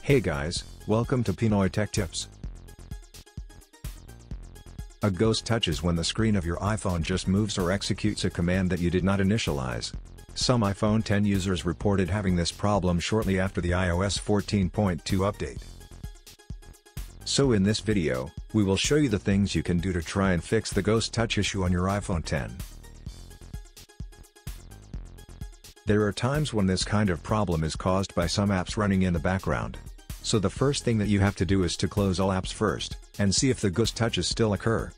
Hey guys, welcome to Pinoy Tech Tips. A ghost touches when the screen of your iPhone just moves or executes a command that you did not initialize. Some iPhone X users reported having this problem shortly after the iOS 14.2 update. So in this video, we will show you the things you can do to try and fix the ghost touch issue on your iPhone X. There are times when this kind of problem is caused by some apps running in the background. So the first thing that you have to do is to close all apps first, and see if the ghost touches still occur.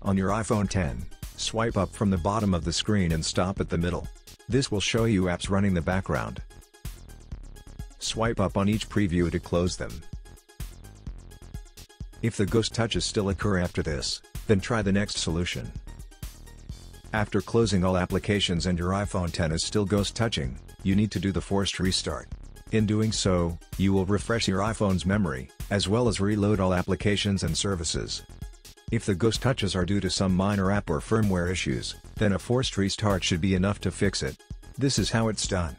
On your iPhone X, swipe up from the bottom of the screen and stop at the middle. This will show you apps running the background. Swipe up on each preview to close them. If the ghost touches still occur after this, then try the next solution. After closing all applications and your iPhone X is still ghost touching, you need to do the forced restart. In doing so, you will refresh your iPhone's memory, as well as reload all applications and services. If the ghost touches are due to some minor app or firmware issues, then a forced restart should be enough to fix it. This is how it's done.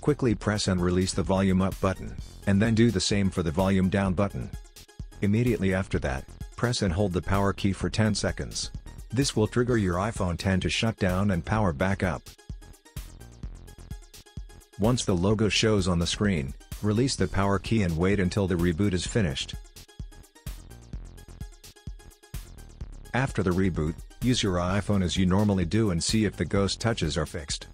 Quickly press and release the volume up button, and then do the same for the volume down button. Immediately after that, press and hold the power key for 10 seconds. This will trigger your iPhone X to shut down and power back up. Once the logo shows on the screen, release the power key and wait until the reboot is finished. After the reboot, use your iPhone as you normally do and see if the ghost touches are fixed.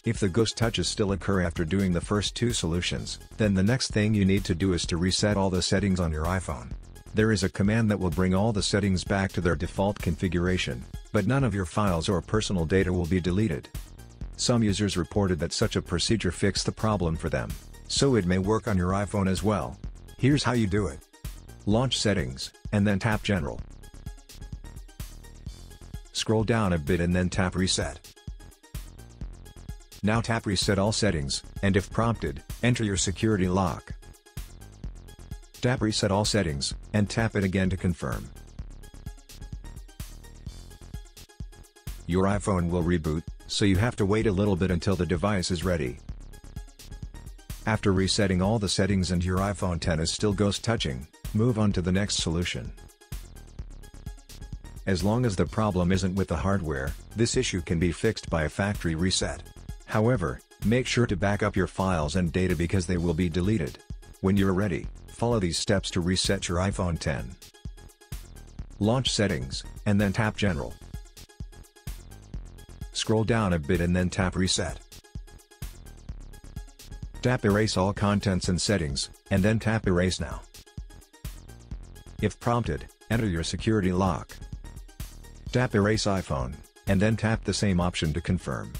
If the ghost touches still occur after doing the first two solutions, then the next thing you need to do is to reset all the settings on your iPhone. There is a command that will bring all the settings back to their default configuration, but none of your files or personal data will be deleted. Some users reported that such a procedure fixed the problem for them, so it may work on your iPhone as well. Here's how you do it. Launch Settings, and then tap General. Scroll down a bit and then tap Reset. Now tap Reset All Settings, and if prompted, enter your security lock. Tap Reset All Settings, and tap it again to confirm. Your iPhone will reboot, so you have to wait a little bit until the device is ready. After resetting all the settings and your iPhone X is still ghost touching, move on to the next solution. As long as the problem isn't with the hardware, this issue can be fixed by a factory reset. However, make sure to back up your files and data because they will be deleted. When you're ready, follow these steps to reset your iPhone X. Launch Settings, and then tap General. Scroll down a bit and then tap Reset. Tap Erase All Contents and Settings, and then tap Erase Now. If prompted, enter your security lock. Tap Erase iPhone, and then tap the same option to confirm.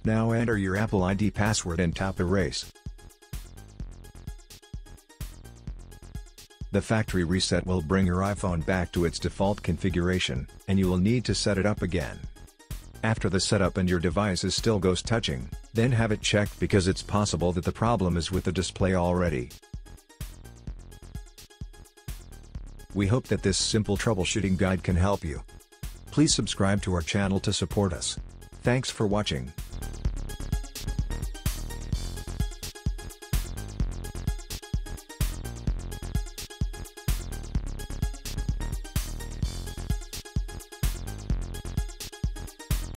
Now enter your Apple ID password and tap Erase. The factory reset will bring your iPhone back to its default configuration, and you will need to set it up again. After the setup and your device is still ghost touching, then have it checked because it's possible that the problem is with the display already. We hope that this simple troubleshooting guide can help you. Please subscribe to our channel to support us. Thanks for watching.